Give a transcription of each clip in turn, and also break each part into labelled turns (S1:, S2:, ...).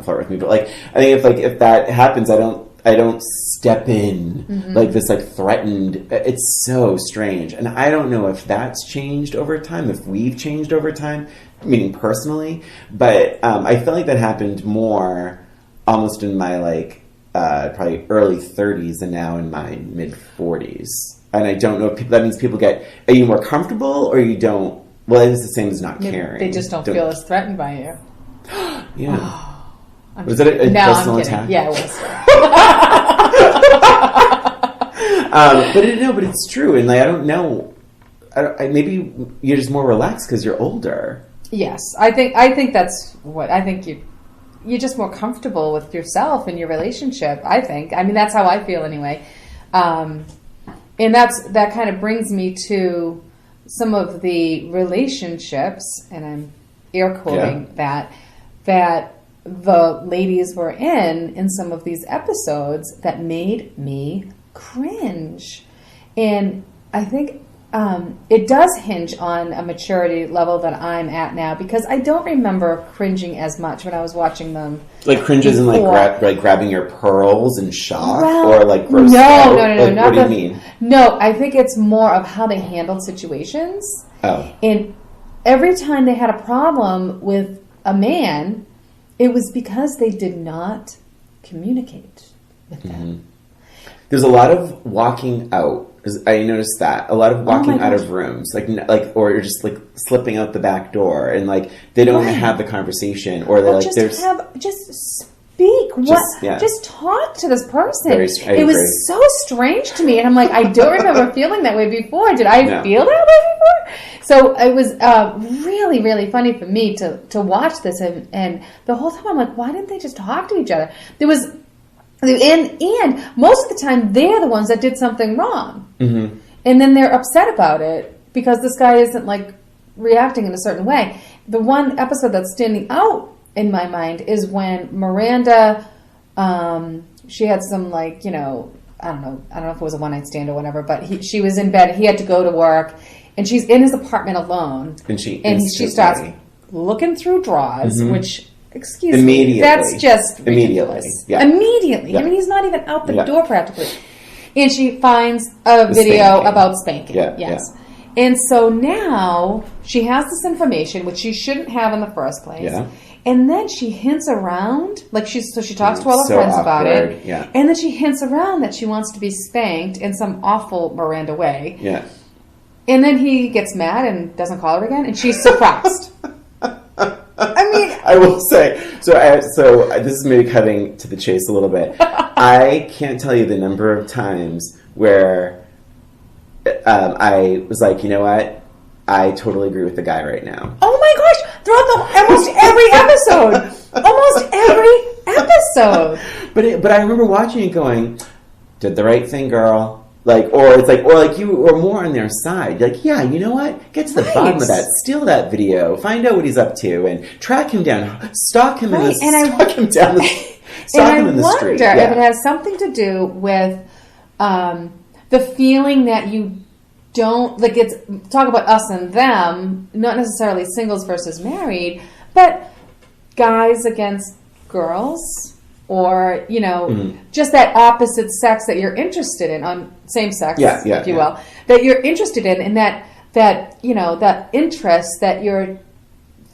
S1: flirt with me. But like, I think if that happens, I don't step in like this, like threatened. It's so strange. And I don't know if that's changed over time, if we've changed over time, meaning personally. But I feel like that happened more almost in my like probably early 30s and now in my mid 40s. And I don't know if that means people are you more comfortable or you don't? Well, it's the same as not caring.
S2: They just don't feel as threatened by you.
S1: Yeah.
S2: Oh,
S1: was that a personal attack?
S2: Yeah, it was.
S1: But it's true. And like, I don't know. Maybe you're just more relaxed because you're older.
S2: Yes. I think that's what, I think you're just more comfortable with yourself and your relationship, I think. I mean, that's how I feel anyway. And that kind of brings me to some of the relationships, and I'm air quoting that the ladies were in some of these episodes that made me cringe. And I think it does hinge on a maturity level that I'm at now, because I don't remember cringing as much when I was watching them. Like
S1: cringes and like grabbing your pearls in shock, or like gross.
S2: No.
S1: Like, what do you mean?
S2: No, I think it's more of how they handled situations.
S1: Oh.
S2: And every time they had a problem with a man, it was because they did not communicate with them.
S1: There's a lot of walking out. I noticed that a lot of walking out of rooms, like, or you're just like slipping out the back door, and like they don't have the conversation, or they're like,
S2: just speak. Just talk to this person. It was so strange to me, and I'm like, I don't remember feeling that way before. Did I feel that way before? So it was really, really funny for me to watch this, and the whole time I'm like, why didn't they just talk to each other? There was. And most of the time, they're the ones that did something wrong. Mm-hmm. And then they're upset about it because this guy isn't, like, reacting in a certain way. The one episode that's standing out in my mind is when Miranda, she had some, like, you know, I don't know if it was a one-night stand or whatever, but she was in bed. He had to go to work, and she's in his apartment alone.
S1: And she
S2: starts looking through drawers, which... Excuse me. That's just ridiculous. Immediately. Yeah. I mean, he's not even out the door practically. And she finds a video about spanking. Yes. Yeah. And so now she has this information, which she shouldn't have in the first place. Yeah. And then she hints around, like she talks to all her friends about it.
S1: Yeah.
S2: And then she hints around that she wants to be spanked in some awful Miranda way.
S1: Yeah.
S2: And then he gets mad and doesn't call her again, and she's surprised. I mean,
S1: I will say, so this is maybe cutting to the chase a little bit. I can't tell you the number of times where I was like, you know what? I totally agree with the guy right now.
S2: Oh my gosh! Throughout almost every episode.
S1: But I remember watching it going, did the right thing, girl. Like, or you were more on their side. Like, yeah, you know what? Get to the bottom of that. Steal that video. Find out what he's up to, and track him down. Stalk him in the street.
S2: And I wonder if it has something to do with the feeling that you don't like. It's talk about us and them, not necessarily singles versus married, but guys against girls. Or, you know, just that opposite sex that you're interested in, on same sex, if you will, that you're interested in, and that you know, that interest that you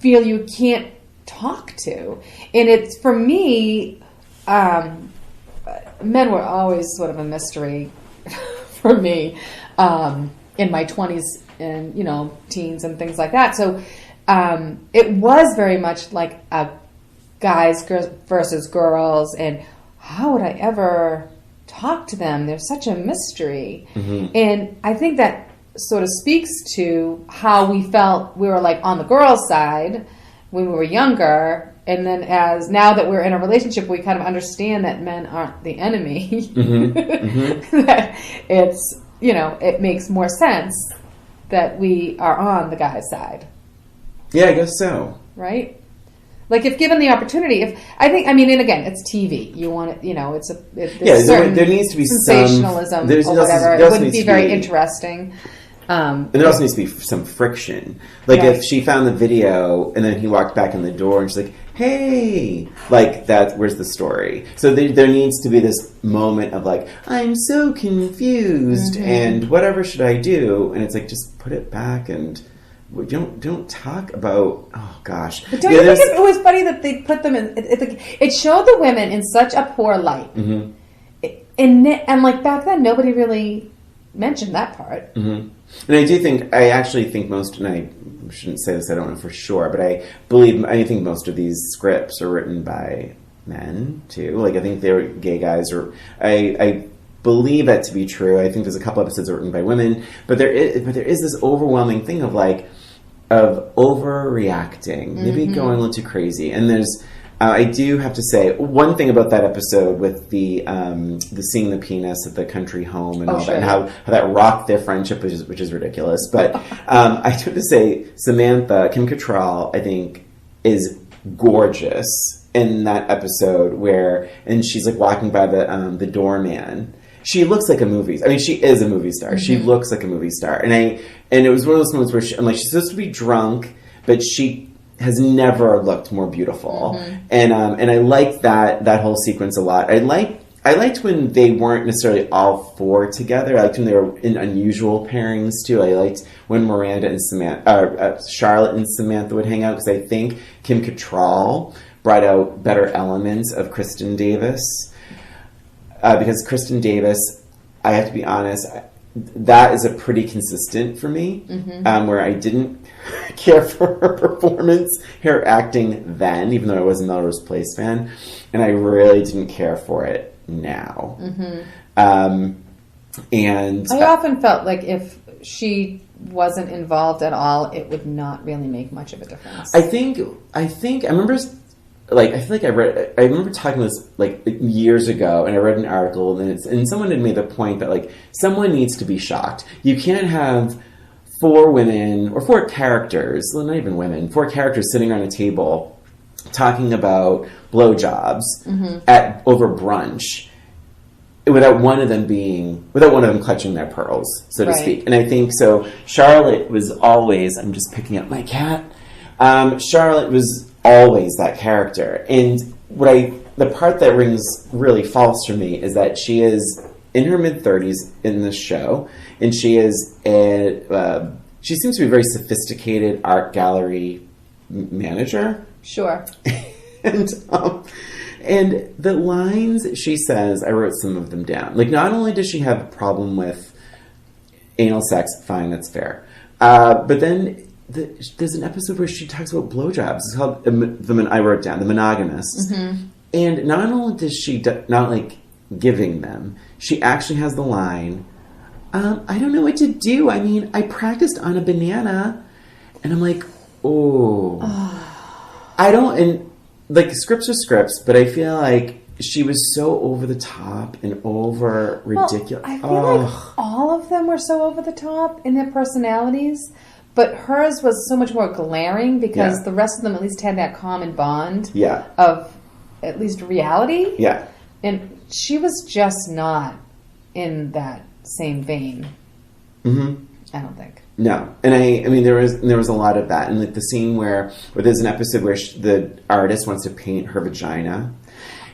S2: feel you can't talk to. And it's, for me, men were always sort of a mystery for me in my 20s and, you know, teens and things like that. So it was very much like a guys versus girls, and how would I ever talk to them? They're such a mystery. And I think that sort of speaks to how we felt we were like on the girls' side when we were younger, and then now that we're in a relationship, we kind of understand that men aren't the enemy. That it's, you know, it makes more sense that we are on the guy's side.
S1: Yeah, I guess so.
S2: Right? Like, if given the opportunity, and again, it's TV. You want it, you know, there needs to be sensationalism or whatever. It wouldn't be very interesting.
S1: And there also needs to be some friction. Like, if she found the video and then he walked back in the door and she's like, hey, like that, where's the story? So there needs to be this moment of like, I'm so confused and whatever should I do? And it's like, just put it back and don't talk about, oh gosh.
S2: But don't you think it was funny that they put them in, it showed the women in such a poor light. And like back then, nobody really mentioned that part.
S1: And I actually think most, and I shouldn't say this, I don't know for sure, but I think most of these scripts are written by men too. Like I think they're gay guys, or I believe that to be true. I think there's a couple episodes written by women, but there is this overwhelming thing of overreacting, maybe going a little too crazy. And there's I do have to say one thing about that episode with the seeing the penis at the country home and all that, and how that rocked their friendship, which is ridiculous. But I do have to say, Samantha, Kim Cattrall, I think, is gorgeous in that episode and she's like walking by the doorman. She looks like a movie star. I mean, she is a movie star. She looks like a movie star. And it was one of those moments where I'm like, she's supposed to be drunk, but she has never looked more beautiful. And I liked that whole sequence a lot. I liked when they weren't necessarily all four together. I liked when they were in unusual pairings too. I liked when Miranda and Charlotte and Samantha would hang out, because I think Kim Cattrall brought out better elements of Kristen Davis. Because Kristen Davis, I have to be honest, that is a pretty consistent for me, where I didn't care for her performance, her acting then, even though I was a Melrose Place fan, and I really didn't care for it now. And
S2: I often felt like if she wasn't involved at all, it would not really make much of a difference.
S1: I think I remember, like, I feel like I remember talking this like years ago, and I read an article, and someone had made the point that like someone needs to be shocked. You can't have four women or four characters, well, not even women, four characters sitting around a table talking about blowjobs over brunch without one of them clutching their pearls, so to speak. And I think so. Charlotte was always, I'm just picking up my cat. Charlotte was always that character, and the part that rings really false for me is that she is in her mid-30s in this show, and she is she seems to be a very sophisticated art gallery manager.
S2: Sure.
S1: And the lines she says, I wrote some of them down. Like, not only does she have a problem with anal sex, fine, that's fair, but then there's an episode where she talks about blowjobs. It's called I wrote down The Monogamist. And not only does she not like giving them, she actually has the line, I don't know what to do. I mean, I practiced on a banana. And I'm like, I don't, and like scripts are scripts, but I feel like she was so over the top and over ridiculous.
S2: I feel like all of them were so over the top in their personalities, but hers was so much more glaring because the rest of them at least had that common bond of at least reality.
S1: Yeah.
S2: And she was just not in that same vein. I don't think.
S1: No, and I mean there was a lot of that, and like the scene where there's an episode where the artist wants to paint her vagina,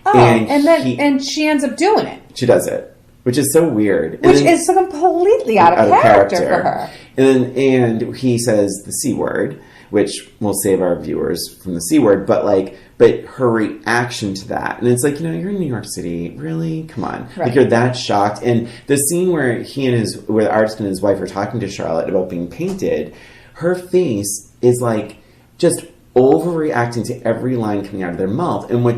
S2: and she ends up doing it.
S1: She does it, which is so weird.
S2: Which is so completely out of character for her.
S1: And he says the C word, which will save our viewers from the C word, but her reaction to that, and it's like, you're in New York City, really? Come on. Right. Like, you're that shocked. And the scene where where the artist and his wife are talking to Charlotte about being painted, her face is like just overreacting to every line coming out of their mouth. And why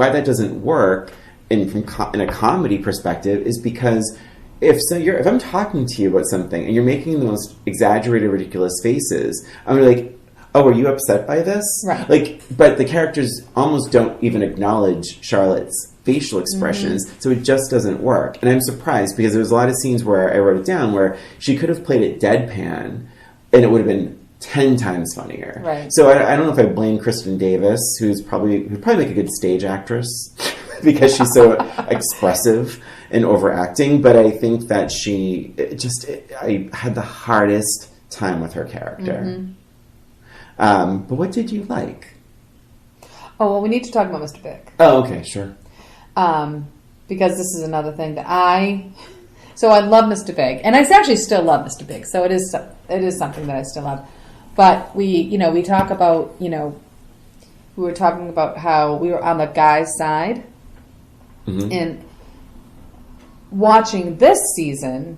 S1: that doesn't work in a comedy perspective is because if I'm talking to you about something and you're making the most exaggerated, ridiculous faces, I'm gonna be like, oh, are you upset by this?
S2: Right.
S1: But the characters almost don't even acknowledge Charlotte's facial expressions, so it just doesn't work. And I'm surprised because there was a lot of scenes where I wrote it down where she could have played it deadpan, and it would have been 10 times funnier.
S2: Right.
S1: So I don't know if I blame Kristen Davis, who'd probably make a good stage actress because she's so expressive and overacting. But I think that I had the hardest time with her character. But what did you like?
S2: Oh, well, we need to talk about Mr. Big.
S1: Oh, okay, sure.
S2: Because this is another thing that So I love Mr. Big, and I actually still love Mr. Big. So it is something that I still love. But we talk about, we were talking about how we were on the guy's side, and watching this season,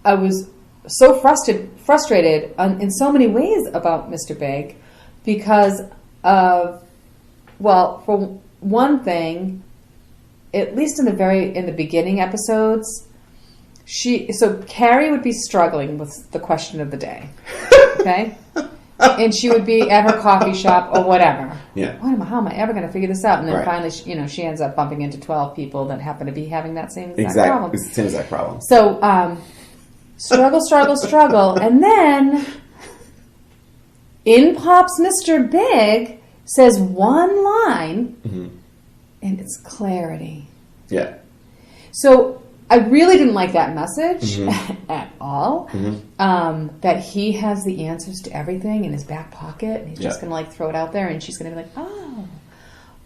S2: I was so frustrated in so many ways about Mr. Big because of, well, for one thing, at least in the beginning episodes, Carrie would be struggling with the question of the day, okay? And she would be at her coffee shop or whatever.
S1: Yeah.
S2: How am I ever going to figure this out? And then finally, she ends up bumping into 12 people that happen to be having that same exact problem.
S1: It's the same exact problem.
S2: So, struggle. And then, in pops Mr. Big, says one line, and it's clarity.
S1: Yeah.
S2: So, I really didn't like that message at all. That he has the answers to everything in his back pocket, and he's just going to throw it out there, and she's going to be like, "Oh,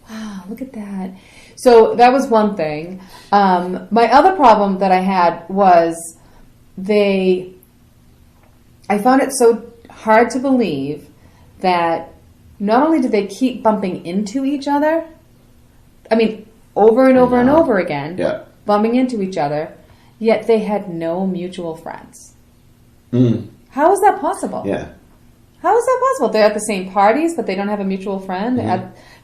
S2: wow, look at that." So that was one thing. My other problem that I had was I found it so hard to believe that not only did they keep bumping into each other, I mean, over and over and over again.
S1: Yeah.
S2: Bumping into each other, yet they had no mutual friends. How is that possible?
S1: Yeah.
S2: How is that possible? They're at the same parties, but they don't have a mutual friend.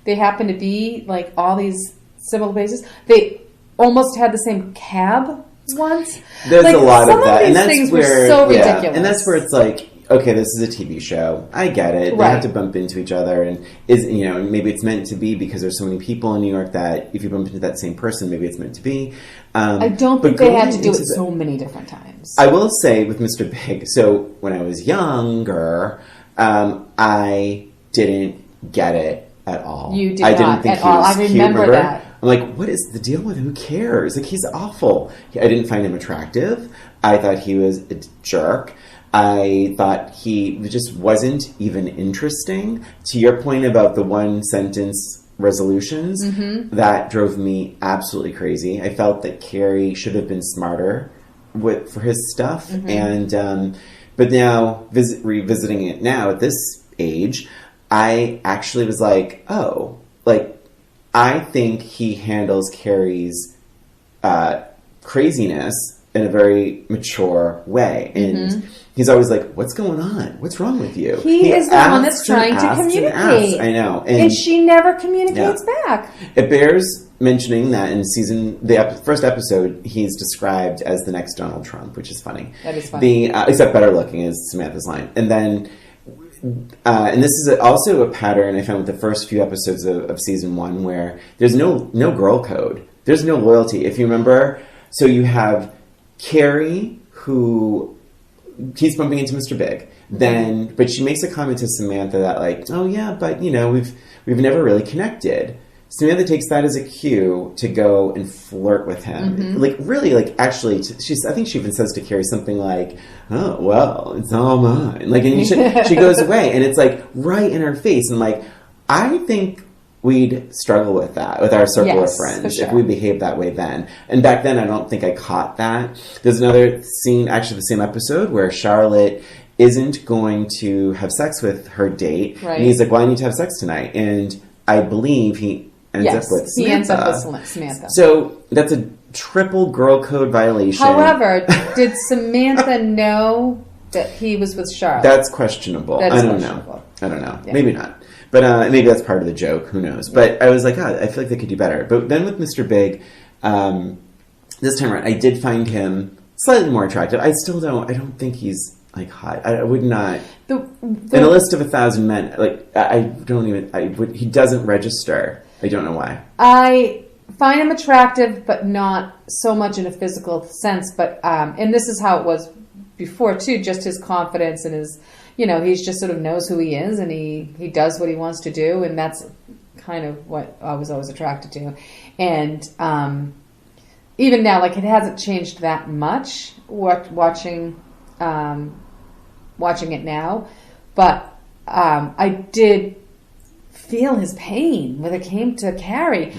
S2: They happen to be all these similar places. They almost had the same cab once.
S1: There's a lot of that,
S2: and things were so ridiculous.
S1: And that's where it's okay, this is a TV show. I get it. They have to bump into each other, and maybe it's meant to be because there's so many people in New York that if you bump into that same person, maybe it's meant to be.
S2: I don't think they had to do it so many different times.
S1: I will say with Mr. Big, so when I was younger, I didn't get it at all.
S2: You did not at all. I remember that.
S1: I'm like, what is the deal with him? Who cares? He's awful. I didn't find him attractive. I thought he was a jerk. I thought he just wasn't even interesting. To your point about the one sentence resolutions, that drove me absolutely crazy. I felt that Carrie should have been smarter for his stuff. And but now revisiting it now at this age, I actually was like, I think he handles Carrie's craziness in a very mature way. And he's always like, what's going on? What's wrong with you?
S2: He is the one that's trying to communicate.
S1: I know.
S2: And she never communicates back.
S1: It bears mentioning that in the first episode, he's described as the next Donald Trump, which is funny.
S2: That is funny.
S1: Except better looking is Samantha's line. And then, and this is also a pattern I found with the first few episodes of season 1 where there's no girl code. There's no loyalty. If you remember, so you have Carrie who keeps bumping into Mr. Big. But she makes a comment to Samantha that oh yeah, but we've never really connected. Samantha takes that as a cue to go and flirt with him. Actually, I think she even says to Carrie something like, "Oh well, it's all mine." And she goes away, and it's right in her face. And I think we'd struggle with that with our circle of friends if we behaved that way then. And back then, I don't think I caught that. There's another scene, actually the same episode, where Charlotte isn't going to have sex with her date.
S2: Right.
S1: And he's like, well, I need to have sex tonight. And I believe he ends up with Samantha.
S2: He ends up with Samantha.
S1: So that's a triple girl code violation.
S2: However, did Samantha know that he was with Charlotte?
S1: That's questionable. I don't know. Yeah. Maybe not. But maybe that's part of the joke. Who knows? But I was like, I feel like they could do better. But then with Mr. Big, this time around, I did find him slightly more attractive. I don't think he's hot. I would not. In a list of 1,000 men, he doesn't register. I don't know why. I
S2: find him attractive, but not so much in a physical sense. But and this is how it was before too. Just his confidence and his. He's just sort of knows who he is, and he does what he wants to do, and that's kind of what I was always attracted to. And even now, it hasn't changed that much watching it now, but I did feel his pain when it came to Carrie.